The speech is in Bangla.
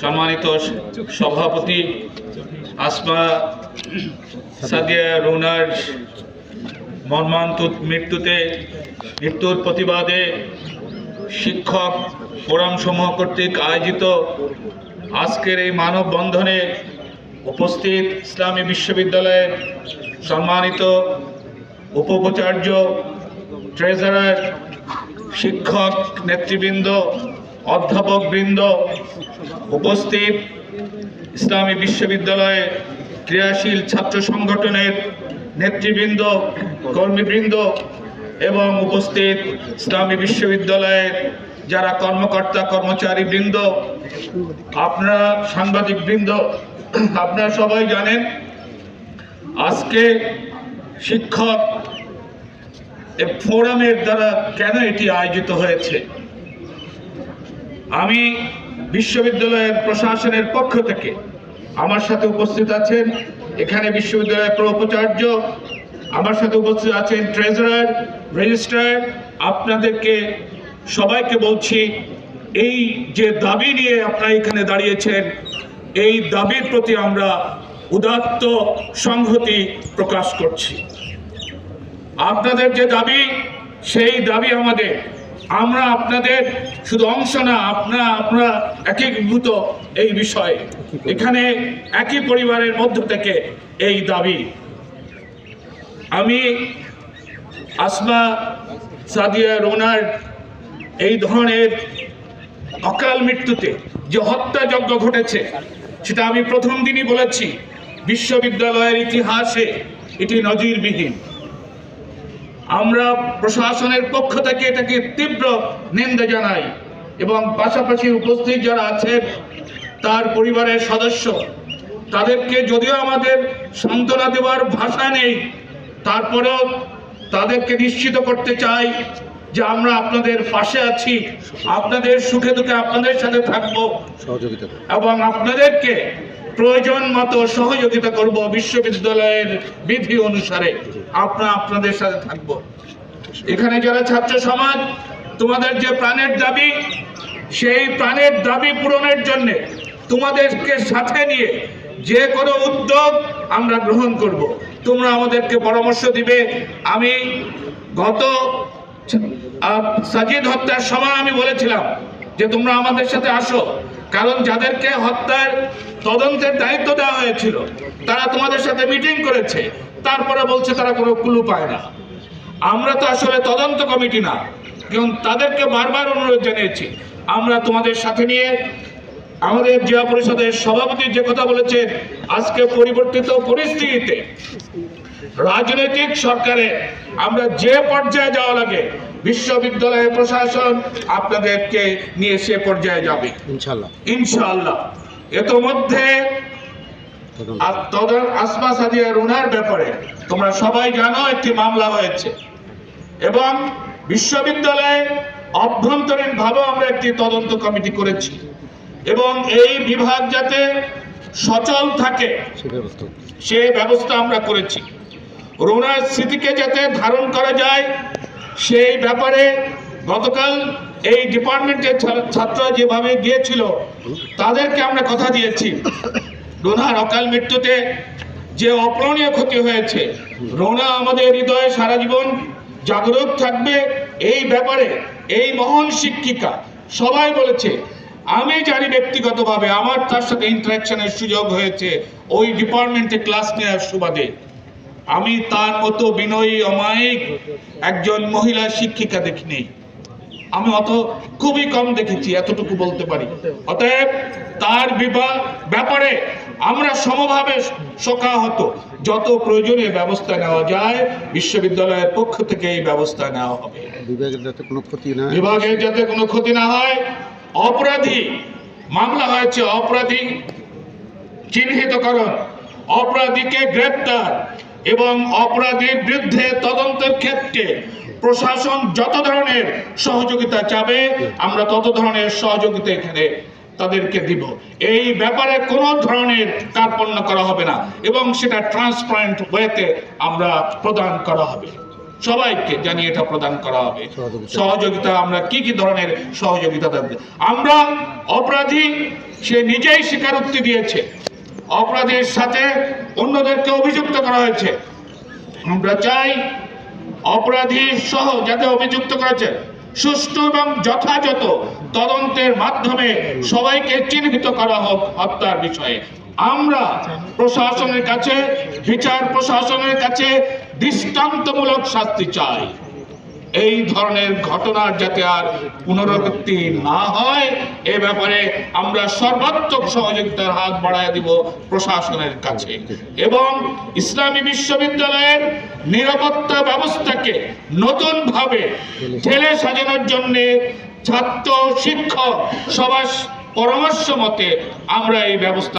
সম্মানিত সভাপতি আসমা সাদিয়া রুনার মর্মান্তিক মৃত্যুর প্রতিবাদে শিক্ষক ফোরাম সমূহ কর্তৃক আয়োজিত আজকের এই মানববন্ধনে উপস্থিত ইসলামী বিশ্ববিদ্যালয়ের সম্মানিত উপাচার্য, ট্রেজারার, শিক্ষক নেতৃবৃন্দ, অধ্যাপকবৃন্দ, উপস্থিত ইসলামী বিশ্ববিদ্যালয়ে ক্রিয়াশীল ছাত্র সংগঠনের নেতৃবৃন্দ, কর্মীবৃন্দ এবং উপস্থিত ইসলামী বিশ্ববিদ্যালয়ের যারা কর্মকর্তা কর্মচারীবৃন্দ, আপনারা সাংবাদিকবৃন্দ, আপনারা সবাই জানেন আজকে শিক্ষক ফোরামের দ্বারা কেন এটি আয়োজিত হয়েছে। আমি বিশ্ববিদ্যালয়ের প্রশাসনের পক্ষ থেকে, আমার সাথে উপস্থিত আছেন এখানে বিশ্ববিদ্যালয়ের উপাচার্য, আমার সাথে উপস্থিত আছেন ট্রেজারার, রেজিস্ট্রার, আপনাদেরকে সবাইকে বলছি, এই যে দাবি নিয়ে আপনারা এখানে দাঁড়িয়েছেন, এই দাবির প্রতি আমরা উদাত্ত সংহতি প্রকাশ করছি। আপনাদের যে দাবি, সেই দাবি আমাদের, আমরা আপনাদের শুধু অংশ না, আপনারা একীভূত এই বিষয়ে, এখানে একই পরিবারের মধ্য থেকে এই দাবি। আমি আসমা সাদিয়া রুনার এই ধরনের অকাল মৃত্যুতে যে হত্যাযজ্ঞ ঘটেছে, সেটা আমি প্রথম দিনই বলেছি, বিশ্ববিদ্যালয়ের ইতিহাসে এটি নজিরবিহীন। আমরা প্রশাসনের পক্ষ থেকে এটাকে তীব্র নিন্দা জানাই এবং পাশাপাশি উপস্থিত যারা আছেন তার পরিবারের সদস্য, তাদেরকে যদিও আমাদের সান্ত্বনা দেওয়ার ভাষা নেই, তারপরেও তাদেরকে নিশ্চিত করতে চাই যে আমরা আপনাদের পাশে আছি, আপনাদের সুখে দুঃখে আপনাদের সাথে থাকব এবং আপনাদেরকে প্রয়োজন মতো সহযোগিতা করব। বিশ্ববিদ্যালয়ের বিধি অনুসারে আপনাদের সাথে থাকব। এখানে যারা ছাত্র সমাজ, তোমাদের যে প্রাণের দাবি, সেই প্রাণের দাবি পূরণের জন্য তোমাদেরকে সাথে নিয়ে যে কোনো উদ্যোগ আমরা গ্রহণ করব। তোমরা আমাদেরকে পরামর্শ দিবে। আমি গত সাজিদ হত্যার সময় আমি বলেছিলাম যে তোমরা আমাদের সাথে আসো, কারণ যাদেরকে হত্যার তদন্তের দায়িত্ব দেওয়া হয়েছিল তারা তোমাদের সাথে মিটিং করেছে, তারপরে বলছে তারা কোনো ক্লু পায় না। আমরা তো আসলে তদন্ত কমিটি না, কারণ তাদেরকে বারবার অনুরোধ জানিয়েছি আমরা তোমাদের সাথে নিয়ে। আমাদের জেলা পরিষদের সভাপতি যে কথা বলেছেন, আজকে পরিবর্তিত পরিস্থিতিতে রাজনৈতিক সরকারে আমরা যে পর্যায়ে যাওয়া লাগে, বিশ্ববিদ্যালয়ের প্রশাসন আপনাদেরকে নিয়ে সে পর্যায়ে যাবে ইনশাআল্লাহ। ইতোমধ্যে আসমা সাদিয়া রুনার ব্যাপারে তোমরা সবাই জানো একটি মামলা হয়েছে এবং বিশ্ববিদ্যালয়ে অভ্যন্তরীণ ভাবে আমরা একটি তদন্ত কমিটি করেছি এবং এই বিভাগ যাতে সচল থাকে সে ব্যবস্থা আমরা করেছি। রুনার স্মৃতিকে যাতে ধারণ করা যায় সেই ব্যাপারে গতকাল এই ডিপার্টমেন্টের ছাত্ররা যেভাবে গিয়েছিল তাদেরকে আমরা কথা দিয়েছি, রুনার অকাল মৃত্যুতে যে অপূরণীয় ক্ষতি হয়েছে, রুনা আমাদের হৃদয়ে সারা জীবন জাগরুক থাকবে। এই ব্যাপারে এই মহান শিক্ষিকা সবাই বলেছে, আমি জানি ব্যক্তিগতভাবে আমার তার সাথে ইন্টারাকশনের সুযোগ হয়েছে ওই ডিপার্টমেন্টে ক্লাস নেওয়ার সুবাদে। আমি তার মতো বিনয়ী অমায়িক একজন মহিলা শিক্ষিকা দেখিনি, আমি খুবই কম দেখেছি, এতটুকু বলতে পারি। অতএব তার ব্যাপারে আমরা সমভাবে শোকাহত, যত প্রয়োজনীয় ব্যবস্থা নেওয়া যায় বিশ্ববিদ্যালয়ের পক্ষ থেকে এই ব্যবস্থা নেওয়া হবে। বিভাগের যাতে কোনো ক্ষতি না হয়। অপরাধী মামলা হয়েছে, অপরাধী চিহ্নিতকরণ, অপরাধীকে গ্রেপ্তার এবং অপরাধীর বিরুদ্ধে তদন্তের ক্ষেত্রে প্রশাসন যত ধরনের সহযোগিতা চাবে আমরা তত ধরনের সহযোগিতা এখানে তাদেরকে দিব। এই ব্যাপারে কোনো ধরনের কার্পণ্য করা হবে না এবং সেটা ট্রান্সপারেন্ট ওয়েতে আমরা প্রদান করা হবে। সবাইকে জানিয়ে এটা প্রদান করা হবে। সহযোগিতা আমরা কি কি ধরনের সহযোগিতা দেব? আমরা অপরাধী সে নিজেই স্বীকারোক্তি দিয়েছে, অপরাধীর সাথে অন্যদেরকে অভিযুক্ত করা হয়েছে। আমরা চাই অপরাধী সহ যাতে অভিযুক্ত করেছে সুষ্ঠু এবং যথাযথ তদন্তের মাধ্যমে সবাইকে চিহ্নিত করা হোক হত্যার বিষয়ে। আমরা প্রশাসনের কাছে, বিচার প্রশাসনের কাছে দৃষ্টান্তমূলক শাস্তি চাই। এই ধরনের ঘটনার যাতে আর পুনরাবৃত্তি না হয় এ ব্যাপারে আমরা সর্বাত্মক সহযোগিতার হাত বাড়ায় দিব প্রশাসনের কাছে, এবং ইসলামী বিশ্ববিদ্যালয়ের নিরাপত্তা ব্যবস্থাকে নতুন ভাবে ঢেলে সাজানোর জন্য ছাত্র শিক্ষক সবার পরামর্শ মতে আমরা এই ব্যবস্থা